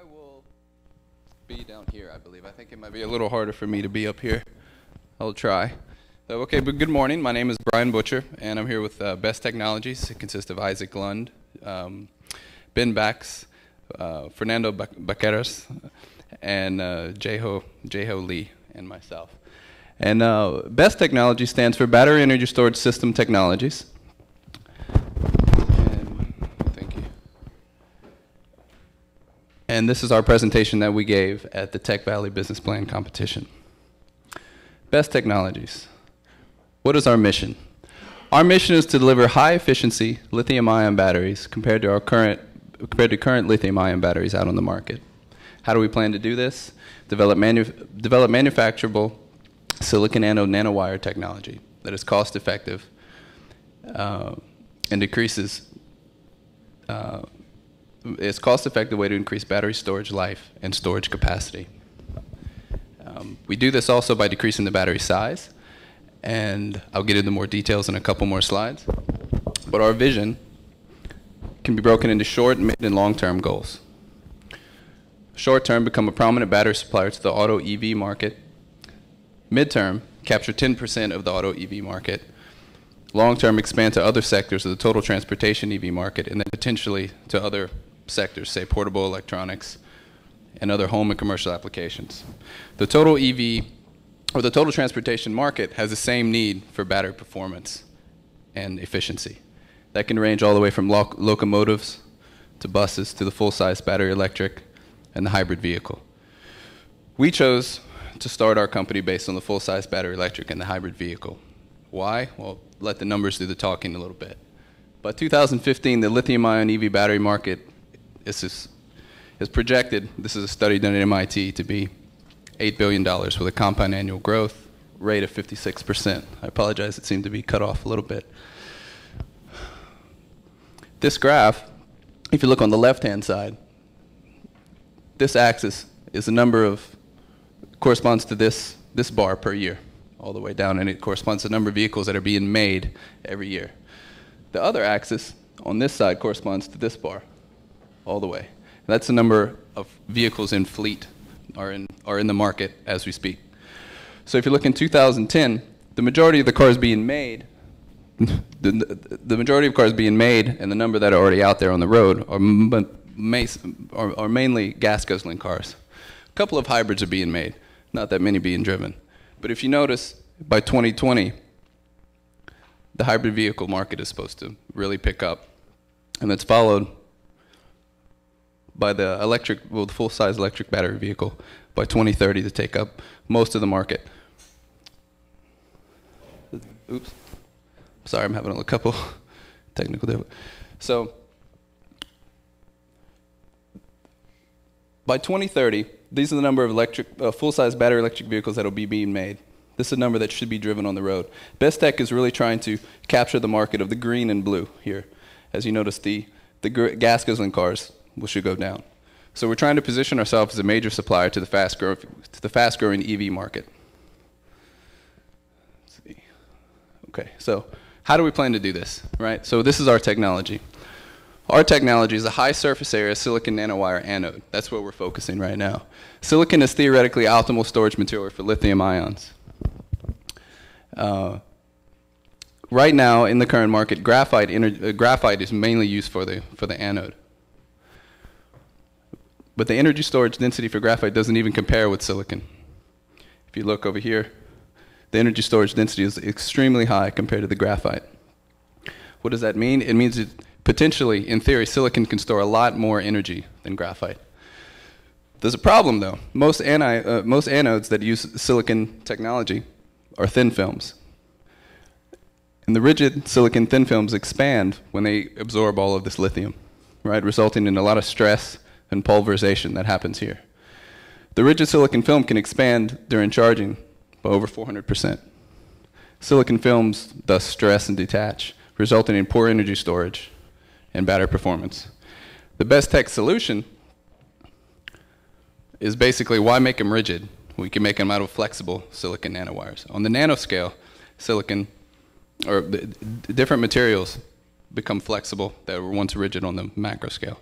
I will be down here, I believe. I think it might be a little harder for me to be up here. I'll try. So, okay, but good morning. My name is Brian Butcher, and I'm here with Best Technologies. It consists of Isaac Lund, Ben Bax, Fernando Baqueras, and Jeho Lee, and myself. And Best Technology stands for Battery Energy Storage System Technologies. And this is our presentation that we gave at the Tech Valley Business Plan competition. Best Technologies. What is our mission? Our mission is to deliver high-efficiency lithium-ion batteries compared to current lithium-ion batteries out on the market. How do we plan to do this? Develop manufacturable silicon anode nanowire technology that is cost-effective and decreases. It's a cost-effective way to increase battery storage life and storage capacity. We do this also by decreasing the battery size, and I'll get into more details in a couple more slides. But our vision can be broken into short, mid, and long-term goals. Short-term, become a prominent battery supplier to the auto EV market. Mid-term, capture 10% of the auto EV market. Long-term, expand to other sectors of the total transportation EV market, and then potentially to other sectors, say portable electronics and other home and commercial applications. The total EV, or the total transportation market, has the same need for battery performance and efficiency. That can range all the way from locomotives to buses to the full-size battery electric and the hybrid vehicle. We chose to start our company based on the full-size battery electric and the hybrid vehicle. Why? Well, let the numbers do the talking a little bit. By 2015, the lithium-ion EV battery market is projected, this is a study done at MIT, to be $8 billion with a compound annual growth rate of 56%. I apologize, it seemed to be cut off a little bit. This graph, if you look on the left-hand side, this axis is the number of, corresponds to this bar per year, all the way down, and it corresponds to the number of vehicles that are being made every year. The other axis on this side corresponds to this bar, all the way. That's the number of vehicles in fleet are in the market as we speak. So if you look in 2010, the majority of the cars being made, the majority of cars being made and the number that are already out there on the road are mainly gas-guzzling cars. A couple of hybrids are being made, not that many being driven. But if you notice, by 2020, the hybrid vehicle market is supposed to really pick up, and that's followed by the the full-size electric battery vehicle by 2030 to take up most of the market. Oops. Sorry, I'm having a couple technical difficulties. So, by 2030, these are the number of full-size battery electric vehicles that will be being made. This is a number that should be driven on the road. Best Tech is really trying to capture the market of the green and blue here. As you notice, the gas-guzzling cars should go down. So we're trying to position ourselves as a major supplier to the fast-growing EV market. Let's see. Okay, so how do we plan to do this, right? So this is our technology. Our technology is a high surface area silicon nanowire anode. That's what we're focusing right now. Silicon is theoretically optimal storage material for lithium ions. Right now, in the current market, graphite is mainly used for the anode. But the energy storage density for graphite doesn't even compare with silicon. If you look over here, the energy storage density is extremely high compared to the graphite. What does that mean? It means that potentially, in theory, silicon can store a lot more energy than graphite. There's a problem, though. Most anodes that use silicon technology are thin films. And the rigid silicon thin films expand when they absorb all of this lithium, right, resulting in a lot of stress and pulverization that happens here. The rigid silicon film can expand during charging by over 400%. Silicon films thus stress and detach, resulting in poor energy storage and battery performance. The Best Tech solution is basically, why make them rigid? We can make them out of flexible silicon nanowires. On the nanoscale, silicon, or the different materials become flexible that were once rigid on the macro scale.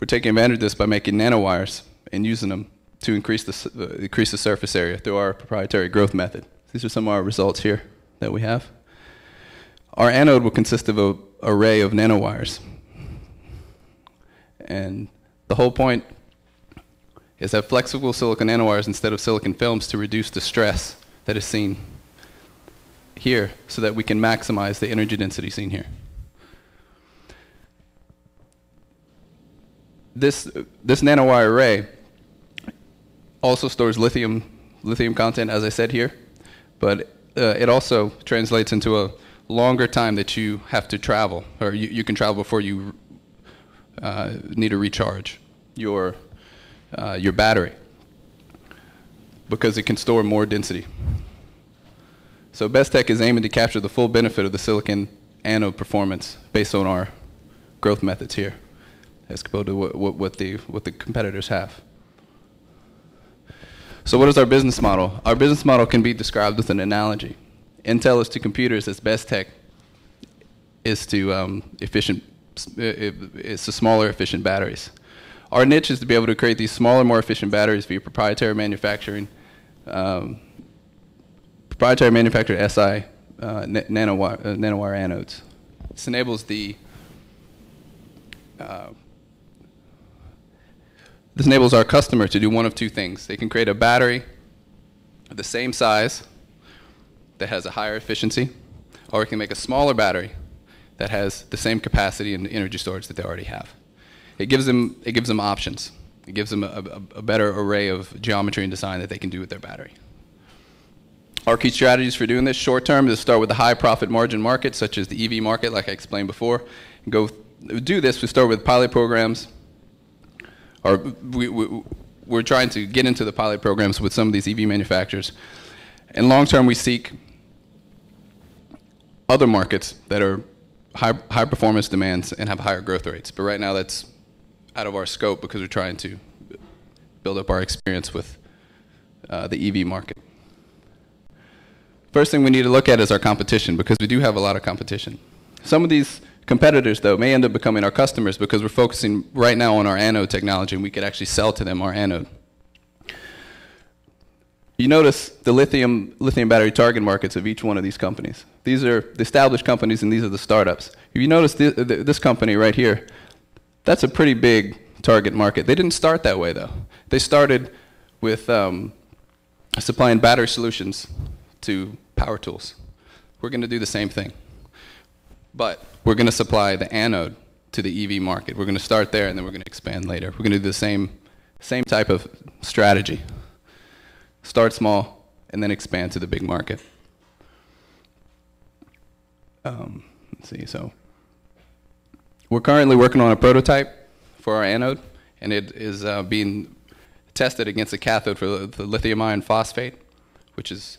We're taking advantage of this by making nanowires and using them to increase the surface area through our proprietary growth method. These are some of our results here that we have. Our anode will consist of an array of nanowires. And the whole point is to have flexible silicon nanowires instead of silicon films to reduce the stress that is seen here so that we can maximize the energy density seen here. This nanowire array also stores lithium content, as I said here, but it also translates into a longer time that you have to travel, or you can travel before you need to recharge your battery, because it can store more density. So Bestech is aiming to capture the full benefit of the silicon anode performance based on our growth methods here, as compared to what the competitors have. So what is our business model? Our business model can be described with an analogy. Intel is to computers as Bestech is to smaller, efficient batteries. Our niche is to be able to create these smaller, more efficient batteries via proprietary manufacturing, SI nanowire anodes. This enables this enables our customer to do one of two things. They can create a battery of the same size that has a higher efficiency, or we can make a smaller battery that has the same capacity and energy storage that they already have. It gives them options. It gives them a better array of geometry and design that they can do with their battery. Our key strategies for doing this short term is to start with the high profit margin market, such as the EV market, like I explained before. We start with pilot programs, or we're trying to get into the pilot programs with some of these EV manufacturers. And long term, we seek other markets that are high performance demands and have higher growth rates. But right now, that's out of our scope because we're trying to build up our experience with the EV market. First thing we need to look at is our competition, because we do have a lot of competition. Some of these competitors, though, may end up becoming our customers because we're focusing right now on our anode technology, and we could actually sell to them our anode. You notice the lithium battery target markets of each one of these companies. These are the established companies, and these are the startups. If you notice this company right here, that's a pretty big target market. They didn't start that way, though. They started with supplying battery solutions to power tools. We're going to do the same thing. But we're going to supply the anode to the EV market. We're going to start there, and then we're going to expand later. We're going to do the same type of strategy. Start small, and then expand to the big market. Let's see. So we're currently working on a prototype for our anode, and it is being tested against a cathode for the lithium iron phosphate, which is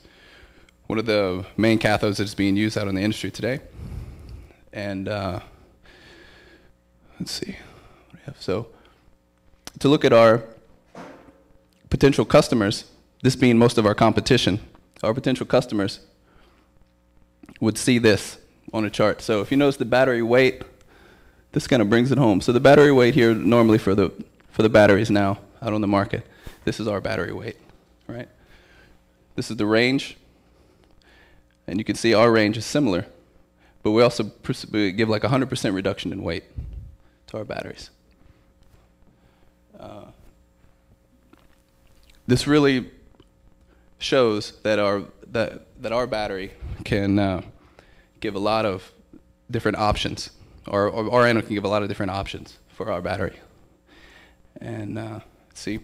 one of the main cathodes that's being used out in the industry today. And let's see what we have. So to look at our potential customers, this being most of our competition, our potential customers would see this on a chart. So if you notice the battery weight, this kind of brings it home. So the battery weight here normally for the batteries now out on the market, this is our battery weight, right? This is the range, and you can see our range is similar, but we also give like 100% reduction in weight to our batteries. This really shows that our battery can give a lot of different options, or our anode can give a lot of different options for our battery. And see,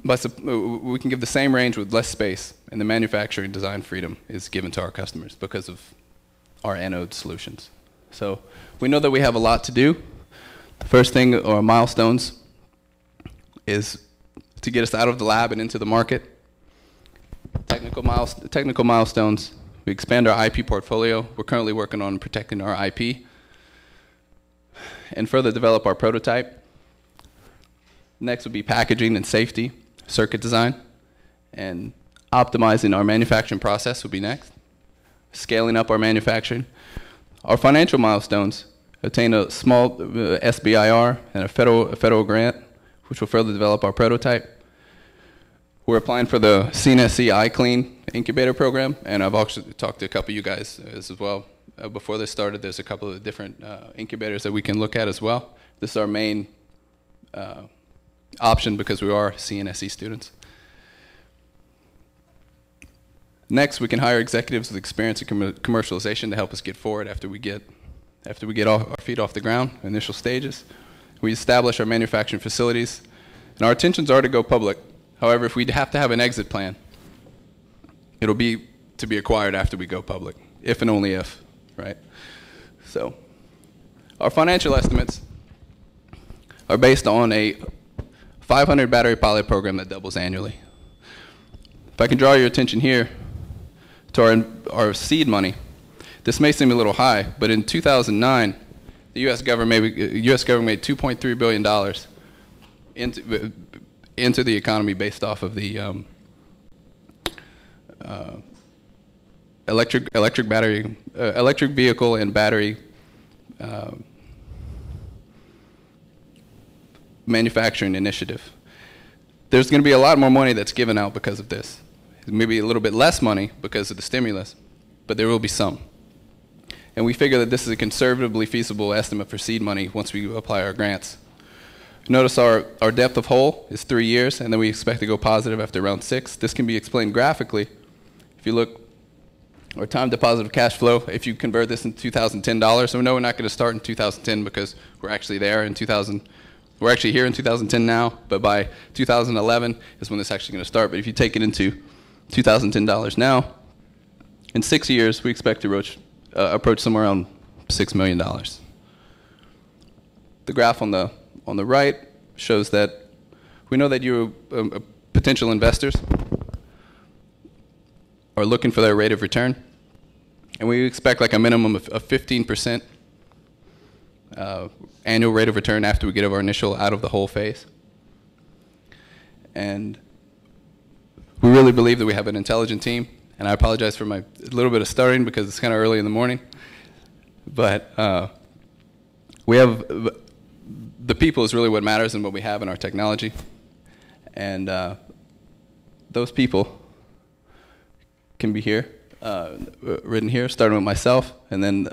we can give the same range with less space, and the manufacturing design freedom is given to our customers because of our anode solutions. So we know that we have a lot to do. The first thing, or milestones, is to get us out of the lab and into the market. Technical milestones, we expand our IP portfolio. We're currently working on protecting our IP and further develop our prototype. Next would be packaging and safety, circuit design, and optimizing our manufacturing process would be next. Scaling up our manufacturing. Our financial milestones, obtain a small SBIR and a federal grant, which will further develop our prototype. We're applying for the CNSC iCANny incubator program, and I've actually talked to a couple of you guys as well. Before this started, there's a couple of different incubators that we can look at as well. This is our main option because we are CNSC students. Next, we can hire executives with experience in commercialization to help us get forward after we get our feet off the ground, initial stages. We establish our manufacturing facilities, and our intentions are to go public. However, if we have to have an exit plan, it'll be to be acquired after we go public, if and only if, right? So, our financial estimates are based on a 500 battery pilot program that doubles annually. If I can draw your attention here to our seed money, this may seem a little high, but in 2009, the U.S. government made $2.3 billion into the economy based off of the electric vehicle and battery manufacturing initiative. There's going to be a lot more money that's given out because of this. Maybe a little bit less money because of the stimulus, but there will be some. And we figure that this is a conservatively feasible estimate for seed money once we apply our grants. Notice our depth of hole is 3 years, and then we expect to go positive after round 6. This can be explained graphically. If you look, our time to positive cash flow, if you convert this into 2010 dollars, so we know we're not going to start in 2010 because we're actually there in we're actually here in 2010 now, but by 2011 is when this is actually going to start. But if you take it into 2010 dollars now, in 6 years, we expect to approach somewhere around $6 million. The graph on the right shows that we know that you potential investors are looking for their rate of return, and we expect like a minimum of 15% annual rate of return after we get our initial out of the hole phase. And we really believe that we have an intelligent team, and I apologize for my little bit of stuttering because it's kind of early in the morning, but we have the people is really what matters and what we have in our technology, and those people can be here, written here, starting with myself, and then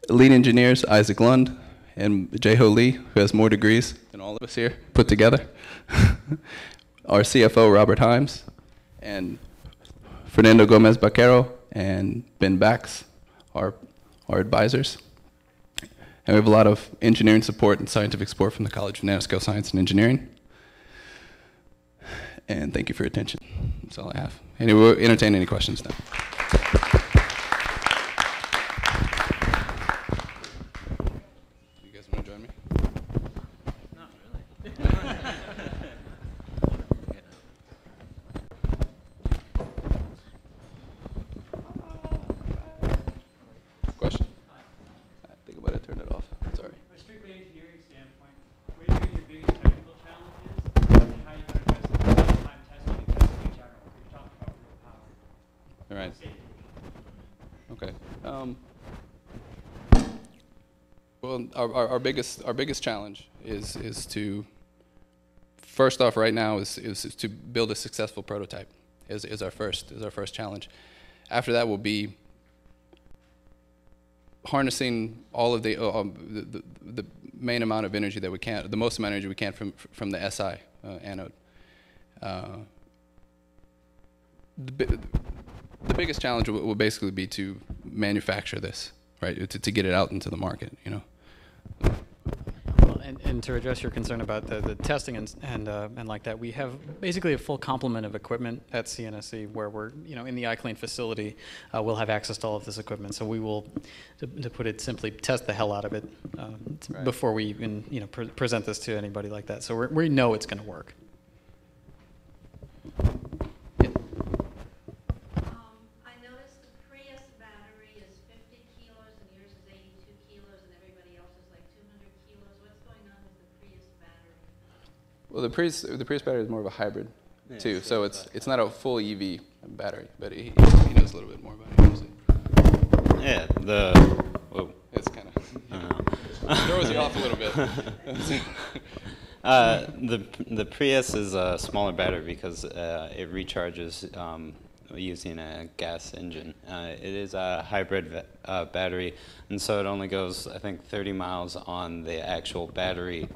lead engineers Isaac Lund and Jae-Ho Lee, who has more degrees than all of us here put together. Our CFO Robert Himes, and Fernando Gomez Baquero and Ben Bax, our advisors. And we have a lot of engineering support and scientific support from the College of Nanoscale Science and Engineering. And thank you for your attention. That's all I have. And we'll entertain any questions now. You guys want to join me? Not really. Question? I think I'm going to turn it off. Sorry. From a strictly engineering standpoint, what do you think your biggest technical challenge is, and how you can address it real-time testing and testing in general? You're talking about real power. All right. Okay. Well, our biggest challenge is to, first off, right now is to build a successful prototype. Is our first challenge. After that will be harnessing all of the main amount of energy that we can, the most amount of energy we can from the SI anode. The biggest challenge will basically be to manufacture this, right? To get it out into the market, you know. Well, and to address your concern about the testing and like that, we have basically a full complement of equipment at CNSC where we're, in the iCANny facility, we'll have access to all of this equipment. So we will, to put it simply, test the hell out of it right. Before we even, present this to anybody like that. So we know it's going to work. Well, the Prius battery is more of a hybrid, too. So it's not a full EV battery, but he knows a little bit more about it. Yeah, It's kind of. throws you off a little bit. The Prius is a smaller battery because it recharges using a gas engine. It is a hybrid battery, and so it only goes, I think, 30 miles on the actual battery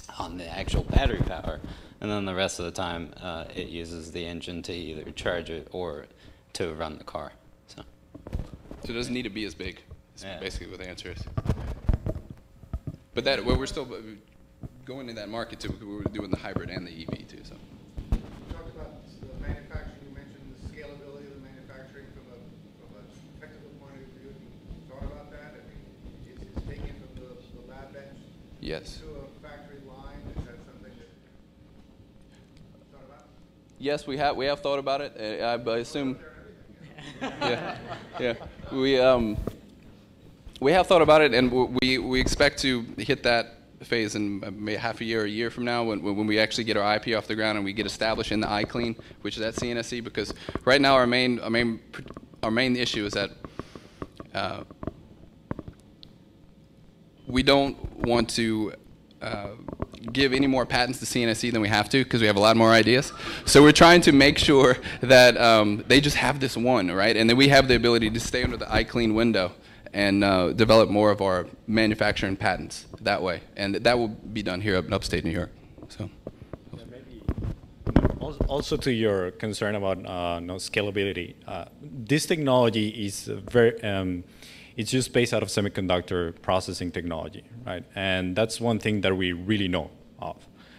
power, and then the rest of the time it uses the engine to either charge it or to run the car. So it doesn't need to be as big. That's yeah. basically what the answer is. But that we're still going in that market too. We're doing the hybrid and the EV too. So. You talked about the manufacturing. You mentioned the scalability of the manufacturing from a technical point of view. Have you thought about that? I mean, it's taken from the lab bench Yes. to a factory line. Is that something that you thought about? Yes, we have thought about it. I assume. Yeah. We have thought about it, and we expect to hit that phase in maybe half a year from now when we actually get our IP off the ground and we get established in the iClean, which is at CNSC. Because right now our main issue is that we don't want to give any more patents to CNSC than we have to, because we have a lot more ideas. So we're trying to make sure that they just have this one, right? And then we have the ability to stay under the iClean window and develop more of our manufacturing patents that way. And that will be done here in upstate New York. So. Yeah, maybe also to your concern about scalability, this technology is it's just based out of semiconductor processing technology, right? And that's one thing that we really know of.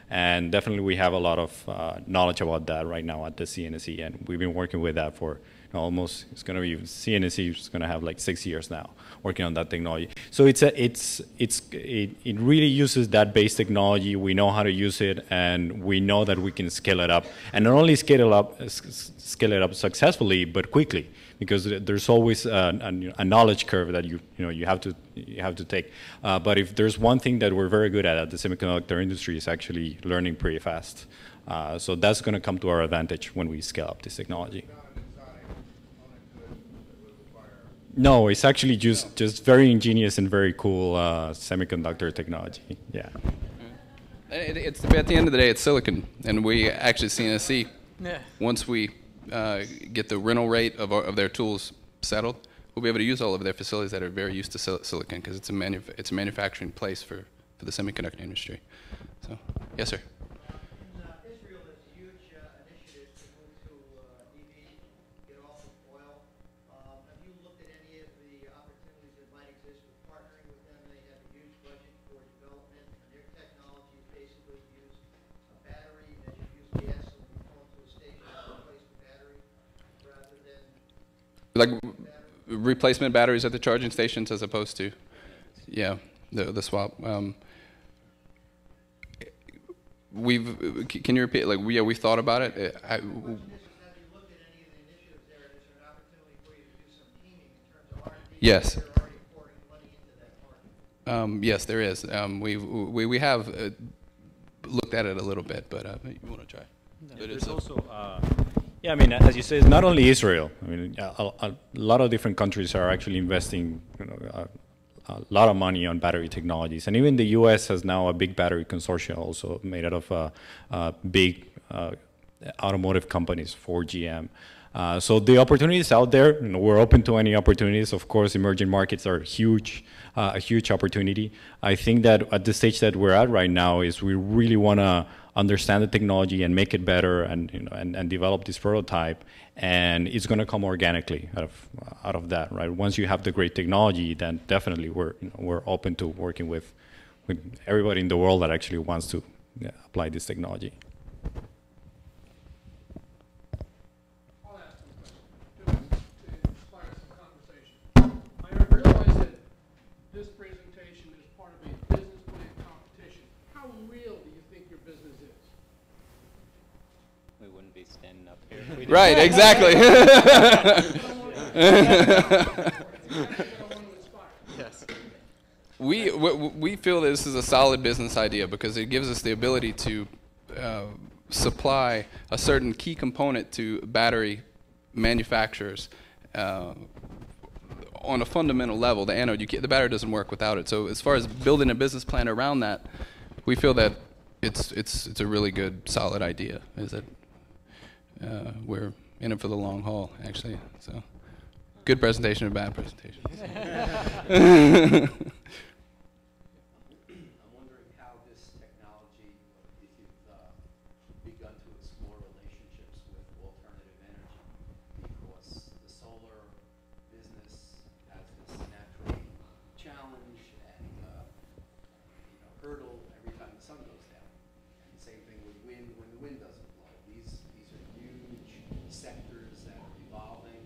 And definitely we have a lot of knowledge about that right now at the CNSC, and we've been working with that for almost, it's going to be, CNSC is going to have like 6 years now working on that technology. So it really uses that base technology. We know how to use it, and we know that we can scale it up, and not only scale it up successfully, but quickly, because there's always a knowledge curve that you have to take. But if there's one thing that we're very good at the semiconductor industry, is actually learning pretty fast. So that's going to come to our advantage when we scale up this technology. No, it's actually just very ingenious and very cool semiconductor technology. Yeah. It's at the end of the day, it's silicon, and we actually CNSC. Yeah. Once we get the rental rate of their tools settled, we'll be able to use all of their facilities that are very used to silicon, because it's a manufacturing place for the semiconductor industry. So, yes, sir. Israel has a huge initiative to move to EV, get off of oil. Have you looked at any of the opportunities that might exist with partnering with them? They have a huge budget for development, and their technology is basically use a battery that you use gas and you pull into a station and replace the battery rather than Like replacement batteries at the charging stations, as opposed to, yeah, the swap. Can you repeat? Like, we thought about it. have you looked at any of the initiatives there? Is there an opportunity for you to do some teaming in terms of R&D? Yes. They're already pouring money into that market. Yes, there is. We have looked at it a little bit, but you want to try? Yeah, there's also, yeah, I mean, as you say, it's not only Israel. I mean, a lot of different countries are actually investing, a lot of money on battery technologies, and even the U.S. has now a big battery consortium, also made out of big automotive companies, Ford, GM. So the opportunities out there, we're open to any opportunities. Of course, emerging markets are huge, a huge opportunity. I think that at the stage that we're at right now is we really want to understand the technology and make it better, and and develop this prototype, and it's going to come organically out of that, right? Once you have the great technology, then definitely we're open to working with everybody in the world that actually wants to apply this technology. I'll ask them a question to inspire some conversation. I realize that this presentation is part of a business plan competition. How real do you think your business is? We wouldn't be standing up here. If we Right, exactly. Yes. We feel that this is a solid business idea because it gives us the ability to supply a certain key component to battery manufacturers on a fundamental level, the anode, the battery doesn't work without it. So as far as building a business plan around that, we feel that it's a really good, solid idea. Is that we're in it for the long haul, actually. So good presentation or bad presentation. begun to explore relationships with alternative energy, because the solar business has this natural challenge and hurdle every time the sun goes down. And same thing with wind when the wind doesn't blow. These are huge sectors that are evolving,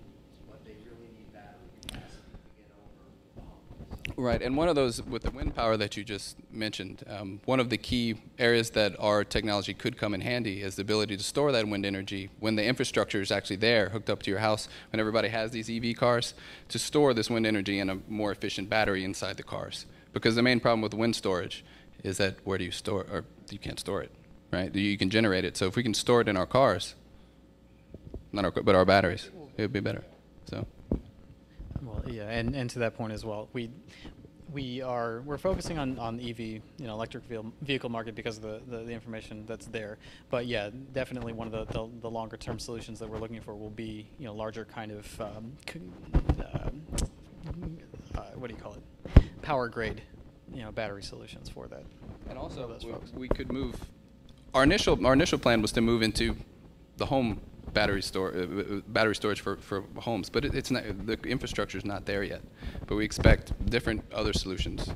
but they really need battery capacity to get over the hump. Right, and one of those, with the wind power that you just mentioned, one of the key areas that our technology could come in handy is the ability to store that wind energy when the infrastructure is actually there, hooked up to your house, when everybody has these EV cars, to store this wind energy in a more efficient battery inside the cars. Because the main problem with wind storage is that where do you store, or you can't store it, right? You can generate it, so if we can store it in our cars, not our, but our batteries, it would be better, so. Well, yeah, and to that point as well, we're focusing on EV, electric vehicle market because of the information that's there. But yeah, definitely one of the longer term solutions that we're looking for will be larger kind of what do you call it, power grade, battery solutions for that. And also, those folks. we could move. Our initial plan was to move into the home battery storage for homes, but it's not, the infrastructure is not there yet. But we expect different other solutions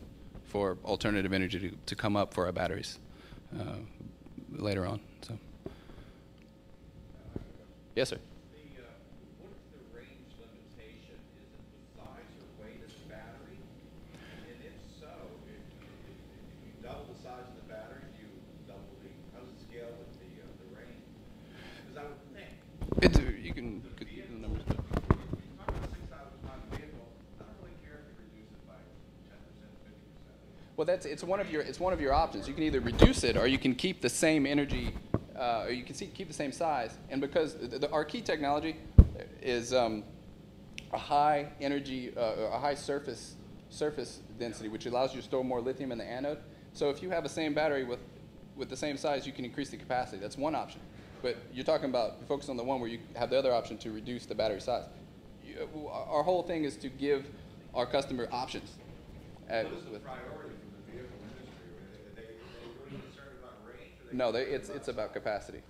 for alternative energy to come up for our batteries later on. So, yes, sir. What is the range limitation? Is it the size or weight of the battery? And if so, if you double the size of the battery, do you double the, how does it scale with the range? Because I would think. You can get the numbers. Talk about 6,000-pound vehicle. I don't really care if you reduce it by 10%, 50%. Well, it's one of your options. You can either reduce it, or you can keep the same energy, or you can keep the same size. And because our key technology is a high energy, a high surface density, which allows you to store more lithium in the anode. So if you have the same battery with the same size, you can increase the capacity. That's one option. But you're talking about focus on the one where you have the other option to reduce the battery size. Our whole thing is to give our customer options. What is the priority from the vehicle industry? Are they really concerned about range? No, it's about capacity.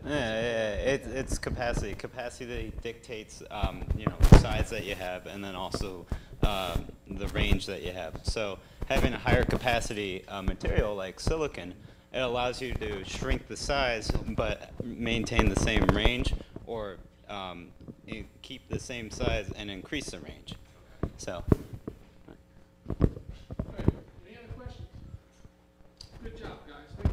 It's capacity. Capacity dictates, the size that you have, and then also the range that you have. So having a higher capacity material like silicon, it allows you to shrink the size but maintain the same range, or keep the same size and increase the range. So. Any other questions? Good job, guys. Thank you.